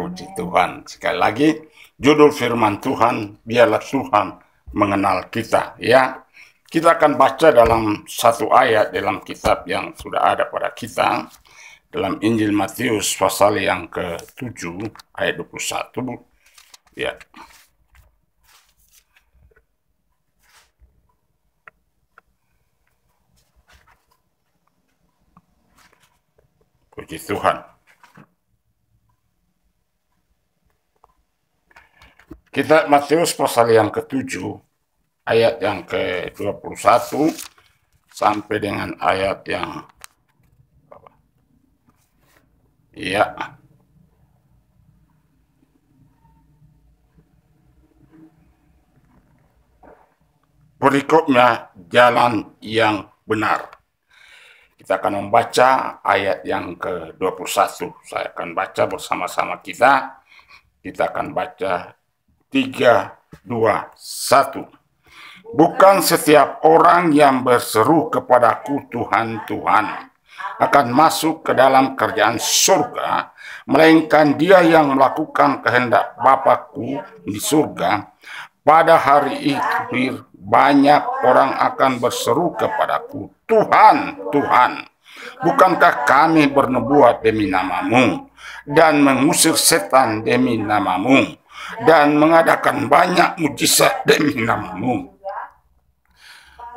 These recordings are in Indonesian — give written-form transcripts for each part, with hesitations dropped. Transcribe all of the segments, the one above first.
Puji Tuhan. Sekali lagi, judul firman Tuhan, biarlah Tuhan mengenal kita. Ya, kita akan baca dalam satu ayat dalam kitab yang sudah ada pada kita, dalam Injil Matius pasal yang ke-7 ayat 21. Ya. Puji Tuhan. Kitab Matius pasal yang ke-7 ayat yang ke-21 sampai dengan ayat yang berikutnya jalan yang benar. Kita akan membaca ayat yang ke-21. Saya akan baca bersama-sama kita. Kita akan baca 3, 2, 1. Bukan setiap orang yang berseru kepadaku Tuhan, Tuhan akan masuk ke dalam kerajaan surga, melainkan dia yang melakukan kehendak Bapa-Ku di surga. Pada hari itu banyak orang akan berseru kepadaku, Tuhan, Tuhan, bukankah kami bernubuat demi namamu dan mengusir setan demi namamu dan mengadakan banyak mujizat demi namamu?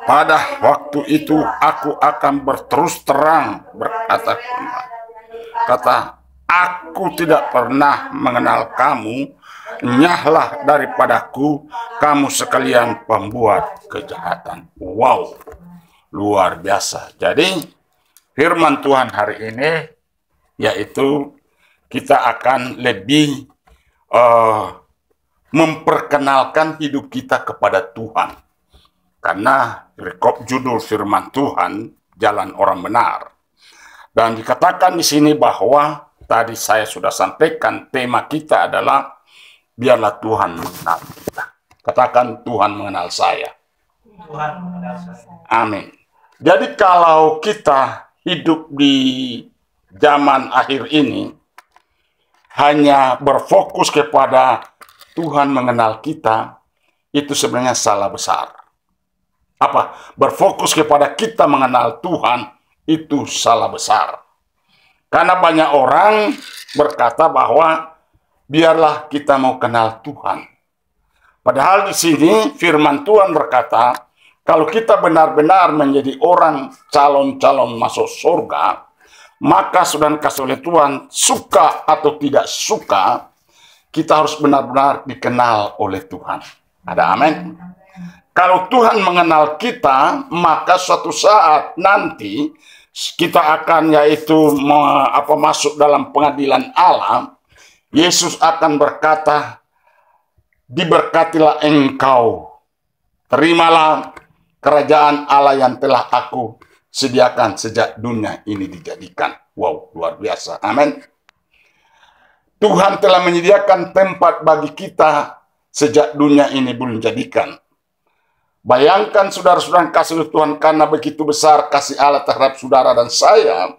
Pada waktu itu aku akan berterus terang berkata, aku tidak pernah mengenal kamu, nyahlah daripadaku kamu sekalian pembuat kejahatan. Wow, luar biasa. Jadi firman Tuhan hari ini yaitu kita akan lebih memperkenalkan hidup kita kepada Tuhan. Karena rekop judul firman Tuhan, jalan orang benar. Dan dikatakan di sini bahwa tadi saya sudah sampaikan tema kita adalah biarlah Tuhan mengenal kita. Katakan Tuhan mengenal saya. Tuhan mengenal saya. Amin. Jadi kalau kita hidup di zaman akhir ini hanya berfokus kepada Tuhan mengenal kita, itu sebenarnya salah besar. Berfokus kepada kita mengenal Tuhan, itu salah besar. Karena banyak orang berkata bahwa biarlah kita mau kenal Tuhan. Padahal di sini firman Tuhan berkata, kalau kita benar-benar menjadi orang calon-calon masuk surga, maka saudara kasih oleh Tuhan, suka atau tidak suka, kita harus benar-benar dikenal oleh Tuhan. Ada amin? Kalau Tuhan mengenal kita, maka suatu saat nanti kita akan masuk dalam pengadilan Allah. Yesus akan berkata, diberkatilah engkau, terimalah kerajaan Allah yang telah aku sediakan sejak dunia ini dijadikan. Wow, luar biasa. Amin. Tuhan telah menyediakan tempat bagi kita sejak dunia ini belum dijadikan. Bayangkan saudara-saudara kasih Tuhan, karena begitu besar kasih Allah terhadap saudara dan saya,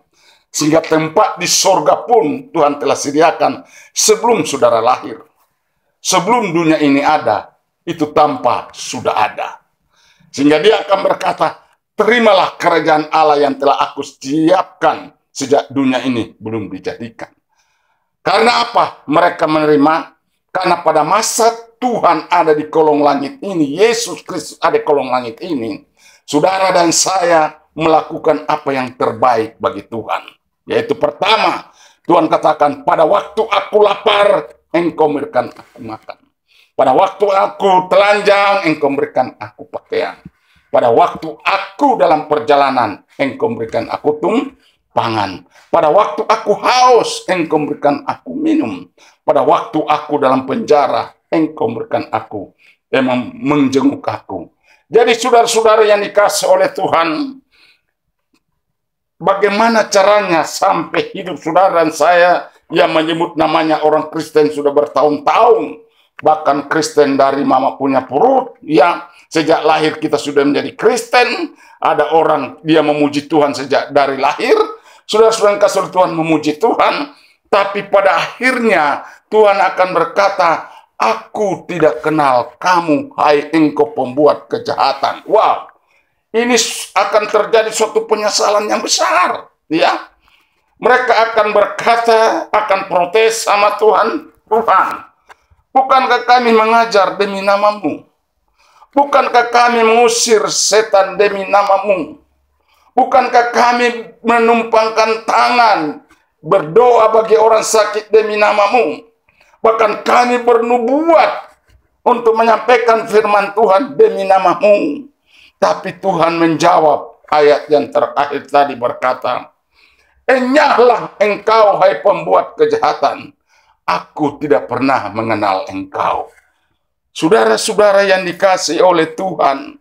sehingga tempat di surga pun Tuhan telah sediakan sebelum saudara lahir. Sebelum dunia ini ada, itu tanpa sudah ada. Sehingga dia akan berkata, terimalah kerajaan Allah yang telah aku siapkan sejak dunia ini belum dijadikan. Karena apa? Mereka menerima, karena pada masa Tuhan ada di kolong langit ini, Yesus Kristus ada di kolong langit ini, saudara dan saya melakukan apa yang terbaik bagi Tuhan. Yaitu pertama, Tuhan katakan, pada waktu aku lapar, engkau berikan aku makan. Pada waktu aku telanjang, engkau berikan aku pakaian. Pada waktu aku dalam perjalanan, engkau berikan aku tumpangan. Pada waktu aku haus, engkau berikan aku minum. Pada waktu aku dalam penjara, engkau berikan aku, menjenguk aku. Jadi saudara-saudara yang dikasih oleh Tuhan, bagaimana caranya sampai hidup saudara dan saya yang menyebut namanya orang Kristen sudah bertahun-tahun, bahkan Kristen dari mama punya perut, ya sejak lahir kita sudah menjadi Kristen. Ada orang dia memuji Tuhan sejak dari lahir. Saudara-saudara kasih Tuhan memuji Tuhan. Tapi pada akhirnya Tuhan akan berkata, aku tidak kenal kamu, hai engkau pembuat kejahatan. Wow, ini akan terjadi suatu penyesalan yang besar. Ya, mereka akan berkata, akan protes sama Tuhan. Tuhan, bukankah kami mengajar demi namamu? Bukankah kami mengusir setan demi namamu? Bukankah kami menumpangkan tangan berdoa bagi orang sakit demi namamu? Bahkan kami bernubuat untuk menyampaikan firman Tuhan demi namamu. Tapi Tuhan menjawab ayat yang terakhir tadi berkata, enyahlah engkau hai pembuat kejahatan, aku tidak pernah mengenal engkau. Saudara-saudara yang dikasihi oleh Tuhan,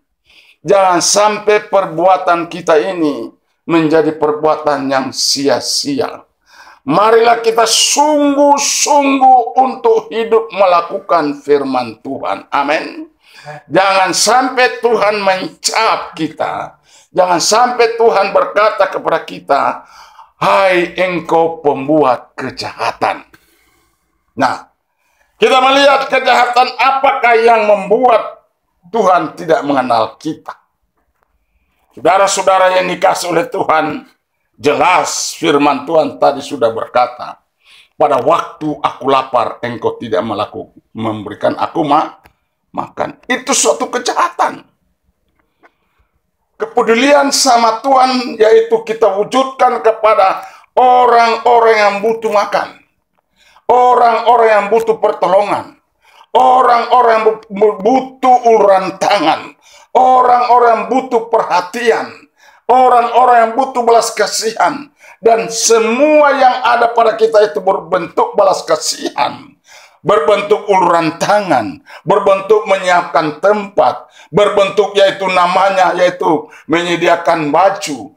jangan sampai perbuatan kita ini menjadi perbuatan yang sia-sia. Marilah kita sungguh-sungguh untuk hidup melakukan firman Tuhan. Amin. Jangan sampai Tuhan mencap kita. Jangan sampai Tuhan berkata kepada kita, hai engkau pembuat kejahatan. Nah, kita melihat kejahatan apakah yang membuat Tuhan tidak mengenal kita. Saudara-saudara yang dikasihi oleh Tuhan, jelas firman Tuhan tadi sudah berkata, pada waktu aku lapar, engkau tidak memberikan aku makan. Itu suatu kejahatan. Kepedulian sama Tuhan, yaitu kita wujudkan kepada orang-orang yang butuh makan. Orang-orang yang butuh pertolongan. Orang-orang yang butuh uluran tangan. Orang-orang yang butuh perhatian. Orang-orang yang butuh belas kasihan. Dan semua yang ada pada kita itu berbentuk belas kasihan. Berbentuk uluran tangan. Berbentuk menyiapkan tempat. Berbentuk yaitu namanya yaitu menyediakan baju.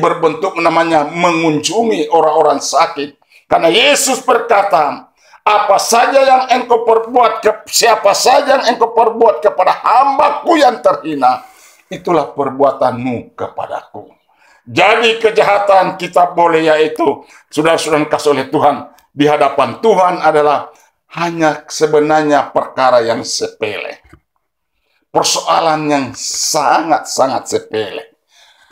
Berbentuk namanya mengunjungi orang-orang sakit. Karena Yesus berkata, apa saja yang engkau perbuat, siapa saja yang engkau perbuat kepada hambaku yang terhina, itulah perbuatanmu kepadaku. Jadi kejahatan kita boleh yaitu, saudara-saudara kasih oleh Tuhan, di hadapan Tuhan adalah hanya sebenarnya perkara yang sepele. Persoalan yang sangat-sangat sepele.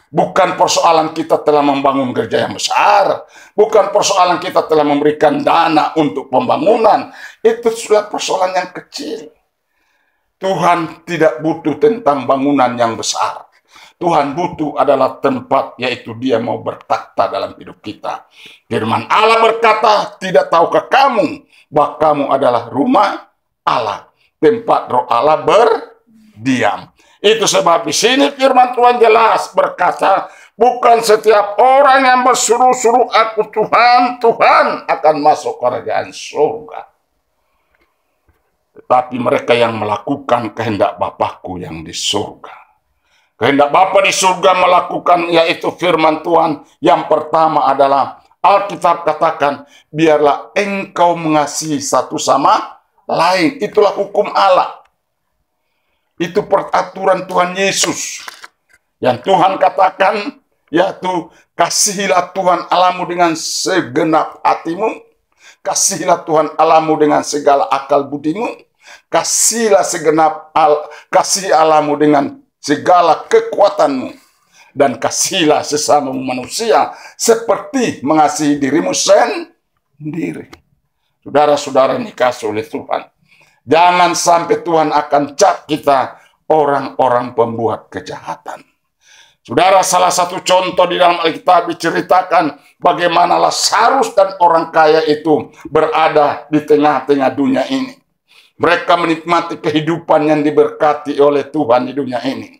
Bukan persoalan kita telah membangun gereja yang besar. Bukan persoalan kita telah memberikan dana untuk pembangunan. Itu sudah persoalan yang kecil. Tuhan tidak butuh tentang bangunan yang besar. Tuhan butuh adalah tempat, yaitu Dia mau bertakhta dalam hidup kita. Firman Allah berkata, tidak tahukah kamu bahwa kamu adalah rumah Allah, tempat Roh Allah berdiam. Itu sebab di sini firman Tuhan jelas berkata, bukan setiap orang yang bersuruh-suruh aku Tuhan, Tuhan akan masuk kerajaan surga. Tetapi mereka yang melakukan kehendak Bapakku yang di surga. Kehendak Bapa di surga melakukan yaitu firman Tuhan. Yang pertama adalah Alkitab katakan, biarlah engkau mengasihi satu sama lain. Itulah hukum Allah. Itu peraturan Tuhan Yesus. Yang Tuhan katakan, yaitu kasihilah Tuhan Allahmu dengan segenap hatimu. Kasihilah Tuhan Allahmu dengan segala akal budimu. Kasihilah kasih Allahmu dengan segala kekuatanmu. Dan kasihilah sesama manusia seperti mengasihi dirimu sendiri. Saudara-saudara yang dikasihi oleh Tuhan, jangan sampai Tuhan akan cap kita orang-orang pembuat kejahatan. Saudara, salah satu contoh di dalam Alkitab diceritakan bagaimana Lazarus dan orang kaya itu berada di tengah-tengah dunia ini. Mereka menikmati kehidupan yang diberkati oleh Tuhan di dunia ini.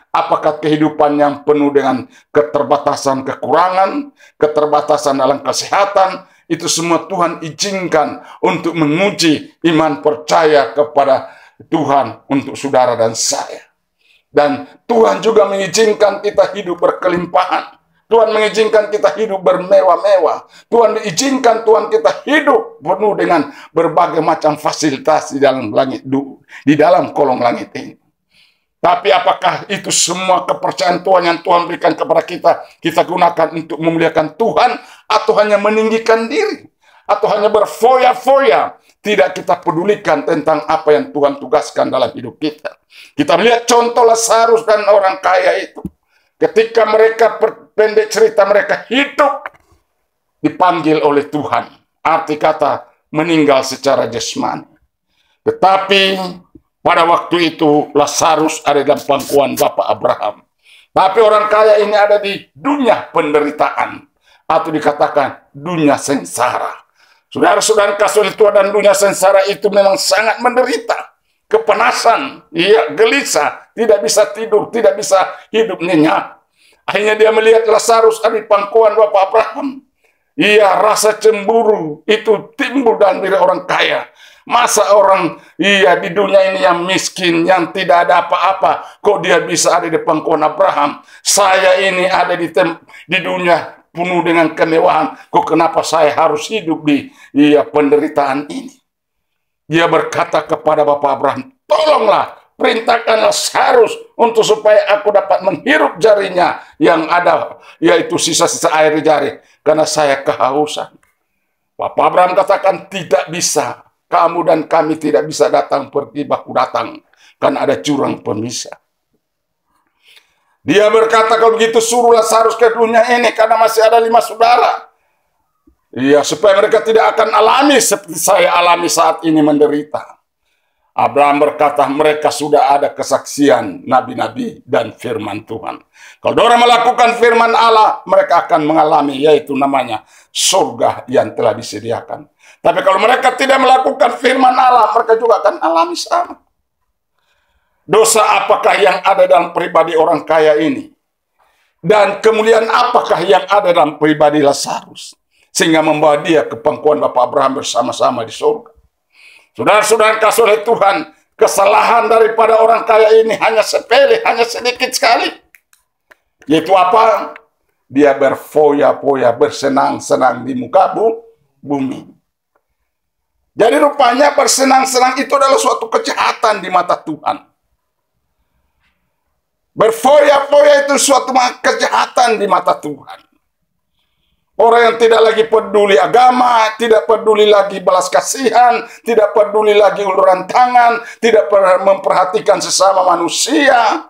Apakah kehidupan yang penuh dengan keterbatasan kekurangan, keterbatasan dalam kesehatan, itu semua Tuhan izinkan untuk menguji iman percaya kepada Tuhan untuk saudara dan saya. Dan Tuhan juga mengizinkan kita hidup berkelimpahan. Tuhan mengizinkan kita hidup bermewah-mewah. Tuhan mengizinkan Tuhan kita hidup penuh dengan berbagai macam fasilitas di dalam langit, di dalam kolong langit ini. Tapi apakah itu semua kepercayaan Tuhan yang Tuhan berikan kepada kita, kita gunakan untuk memuliakan Tuhan atau hanya meninggikan diri? atau hanya berfoya-foya, tidak kita pedulikan tentang apa yang Tuhan tugaskan dalam hidup kita. Kita melihat contoh Lazarus dan orang kaya itu. Ketika mereka pendek cerita, mereka hidup dipanggil oleh Tuhan. Arti kata meninggal secara jasmani. Tetapi pada waktu itu Lazarus ada dalam pangkuan Bapak Abraham. Tapi orang kaya ini ada di dunia penderitaan. Atau dikatakan dunia sengsara. Saudara-saudara kasih Tuhan, dan dunia sengsara itu memang sangat menderita. Kepanasan, iya, gelisah, tidak bisa tidur, tidak bisa hidup nyenyak. Akhirnya dia melihat Lazarus ada di pangkuan Bapak Abraham. Iya, rasa cemburu itu timbul dalam diri orang kaya. Masa orang di dunia ini yang miskin, yang tidak ada apa-apa, kok dia bisa ada di pangkuan Abraham? Saya ini ada di dunia penuh dengan kemewahan, kok kenapa saya harus hidup di penderitaan ini? Dia berkata kepada Bapak Abraham, tolonglah perintahkan Lazarus untuk supaya aku dapat menghirup jarinya yang ada, yaitu sisa-sisa air di jari, karena saya kehausan. Bapak Abraham katakan, tidak bisa. Kamu dan kami tidak bisa datang pergi baku datang, karena ada jurang pemisah. Dia berkata, kalau begitu suruh Lazarus ke dunia ini, karena masih ada 5 saudara. Iya, supaya mereka tidak akan alami seperti saya alami saat ini menderita. Abraham berkata, mereka sudah ada kesaksian nabi-nabi dan firman Tuhan. Kalau orang melakukan firman Allah, mereka akan mengalami, yaitu namanya surga yang telah disediakan. Tapi kalau mereka tidak melakukan firman Allah, mereka juga akan alami sama. Dosa apakah yang ada dalam pribadi orang kaya ini? Dan kemuliaan apakah yang ada dalam pribadi Lazarus? Sehingga membawa dia ke pangkuan Bapak Abraham bersama-sama di surga. Saudara-saudara kasih oleh Tuhan, kesalahan daripada orang kaya ini hanya sepele, hanya sedikit sekali. Yaitu apa? Dia berfoya-foya, bersenang-senang di muka bumi. Jadi rupanya bersenang-senang itu adalah suatu kejahatan di mata Tuhan. Berfoya-foya itu suatu kejahatan di mata Tuhan. Orang yang tidak lagi peduli agama, tidak peduli lagi balas kasihan, tidak peduli lagi uluran tangan, tidak memperhatikan sesama manusia,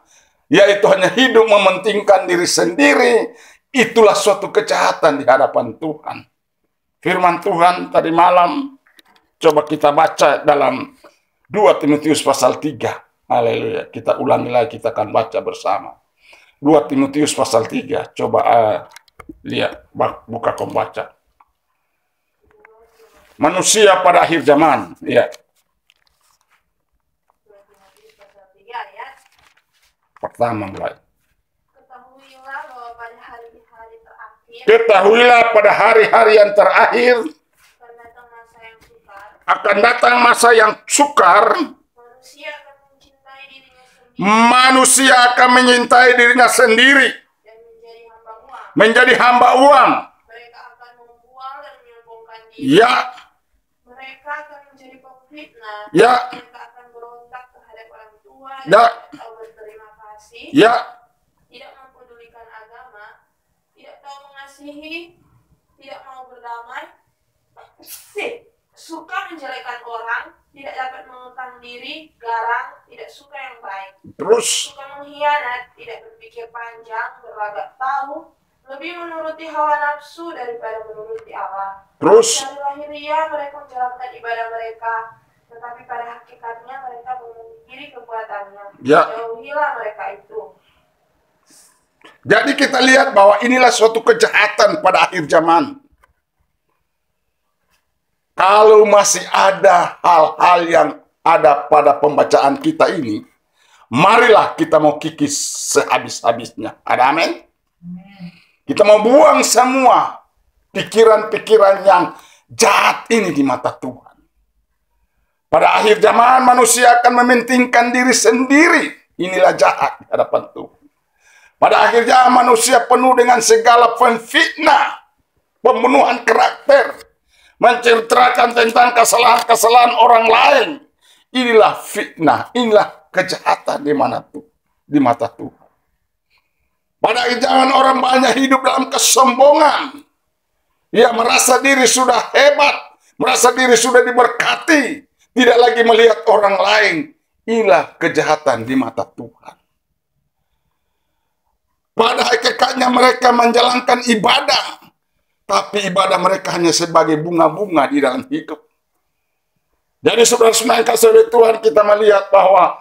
yaitu hanya hidup mementingkan diri sendiri, itulah suatu kejahatan di hadapan Tuhan. Firman Tuhan tadi malam, coba kita baca dalam 2 Timotius pasal 3. Haleluya. Kita ulangi lagi, kita akan baca bersama. 2 Timotius pasal 3. Coba lihat, buka baca. Manusia pada akhir zaman. Ya. Pertama mulai. Ketahuilah pada hari-hari yang terakhir akan datang masa yang sukar. Manusia akan menyintai dirinya sendiri, menjadi hamba uang. Mereka akan membuang dan menyombongkan diri. Ya. Mereka akan menjadi pemfitnah. Ya. Mereka akan berontak terhadap orang tua. Ya. Tidak tahu berterima kasih. Ya. Tidak mempedulikan agama. Tidak tahu mengasihi. Tidak mau berdamai. Suka menjelekan orang. Tidak dapat mengutang diri, garang, tidak suka yang baik. Terus. Suka mengkhianat, tidak berpikir panjang, berlagak tahu, lebih menuruti hawa nafsu daripada menuruti Allah. Terus. Dari lahiriah mereka menjalankan ibadah mereka, tetapi pada hakikatnya mereka memungkiri kekuatannya. Ya. Jauhilah mereka itu. Jadi kita lihat bahwa inilah suatu kejahatan pada akhir zaman. Kalau masih ada hal-hal yang ada pada pembacaan kita ini, marilah kita mau kikis sehabis-habisnya. Ada amin? Kita mau buang semua pikiran-pikiran yang jahat ini di mata Tuhan. Pada akhir zaman manusia akan mementingkan diri sendiri. Inilah jahat di hadapan Tuhan. Pada akhir zaman manusia penuh dengan segala fitnah, pembunuhan karakter, menceritakan tentang kesalahan-kesalahan orang lain. Inilah fitnah, inilah kejahatan di mata Tuhan. Pada zaman orang banyak hidup dalam kesombongan. Ia merasa diri sudah hebat, merasa diri sudah diberkati, tidak lagi melihat orang lain. Inilah kejahatan di mata Tuhan. Pada hakikatnya mereka menjalankan ibadah, tapi ibadah mereka hanya sebagai bunga-bunga di dalam hidup. Jadi saudara-saudara yang kasih oleh Tuhan, kita melihat bahwa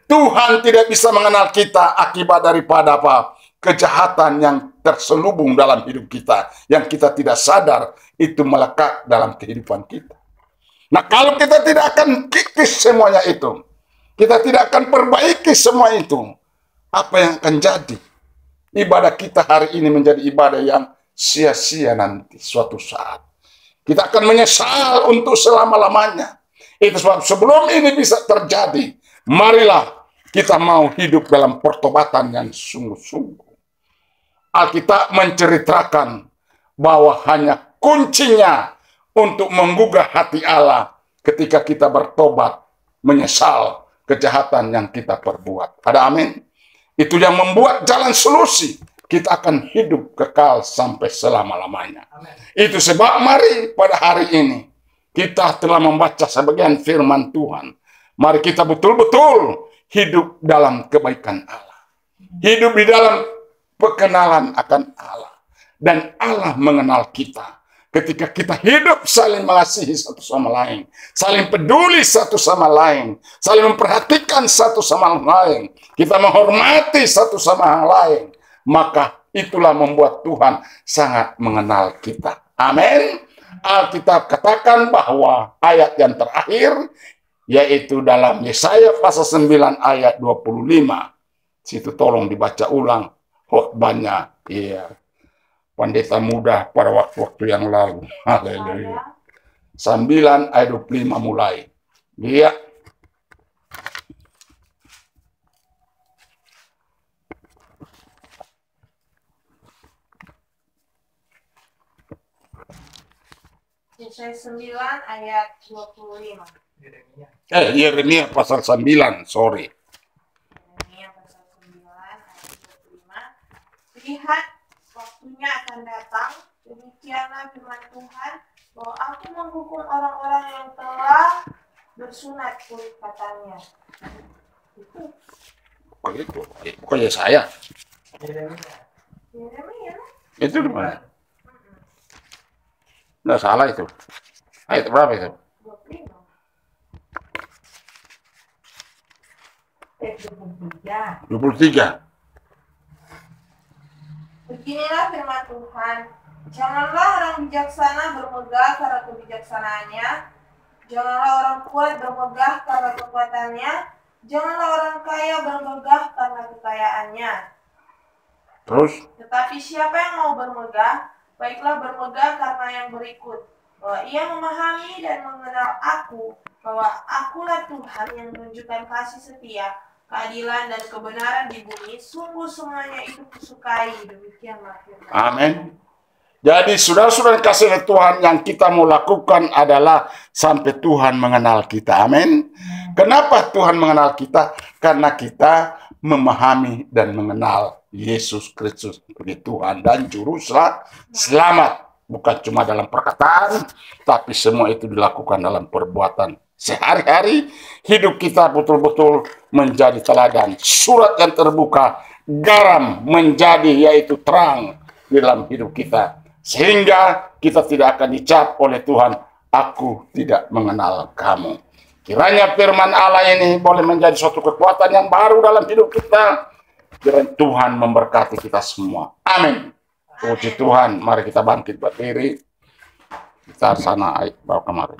Tuhan tidak bisa mengenal kita akibat daripada apa? Kejahatan yang terselubung dalam hidup kita, yang kita tidak sadar itu melekat dalam kehidupan kita. Nah, kalau kita tidak akan kikis semuanya itu, kita tidak akan perbaiki semua itu, apa yang akan jadi? Ibadah kita hari ini menjadi ibadah yang sia-sia nanti suatu saat. Kita akan menyesal untuk selama-lamanya. Itu sebab sebelum ini bisa terjadi, marilah kita mau hidup dalam pertobatan yang sungguh-sungguh. Alkitab menceritakan bahwa hanya kuncinya untuk menggugah hati Allah ketika kita bertobat, menyesal kejahatan yang kita perbuat. Ada amin? Itu yang membuat jalan solusi. Kita akan hidup kekal sampai selama-lamanya. Itu sebab mari pada hari ini kita telah membaca sebagian firman Tuhan. Mari kita betul-betul hidup dalam kebaikan Allah. Hidup di dalam pengenalan akan Allah. Dan Allah mengenal kita. Ketika kita hidup saling mengasihi satu sama lain. Saling peduli satu sama lain. Saling memperhatikan satu sama lain. Kita menghormati satu sama lain. Maka itulah membuat Tuhan sangat mengenal kita. Amin. Alkitab katakan bahwa ayat yang terakhir, yaitu dalam Yesaya pasal 9 ayat 25. Situ tolong dibaca ulang khotbahnya. Iya. Pendeta muda pada waktu-waktu yang lalu. Haleluya. 9 ayat 25 mulai. Iya. Yesaya 9 ayat 25. Yeremia pasal 9, sorry. Yeremia pasal 9 ayat 25. Lihat, waktunya akan datang, demikianlah firman Tuhan, bahwa aku menghukum orang-orang yang telah bersunat kulit katanya. Itu. Begitu. Pokoknya saya. Yeremia. Itu di mana? Nggak salah itu. Ayat berapa itu? 25. 23. Beginilah firman Tuhan, janganlah orang bijaksana bermegah karena kebijaksanaannya, janganlah orang kuat bermegah karena kekuatannya, janganlah orang kaya bermegah karena kekayaannya. Terus? Tetapi siapa yang mau bermegah, baiklah bermegah karena yang berikut, bahwa ia memahami dan mengenal aku, bahwa akulah Tuhan yang menunjukkan kasih setia, keadilan dan kebenaran di bumi. Sungguh semuanya itu kusukai. Demikianlah firman. Amin. Jadi saudara-saudara kasih Tuhan, yang kita mau lakukan adalah sampai Tuhan mengenal kita. Amin. Kenapa Tuhan mengenal kita? Karena kita memahami dan mengenal Yesus Kristus sebagai Tuhan dan Juru Selamat. Bukan cuma dalam perkataan, tapi semua itu dilakukan dalam perbuatan. Sehari-hari hidup kita betul-betul menjadi teladan. Surat yang terbuka, garam menjadi yaitu terang di dalam hidup kita. Sehingga kita tidak akan dicap oleh Tuhan, aku tidak mengenal kamu. Kiranya firman Allah ini boleh menjadi suatu kekuatan yang baru dalam hidup kita. Kiranya Tuhan memberkati kita semua. Amin. Puji Tuhan, mari kita bangkit berdiri. Kita sana, bawa kemari.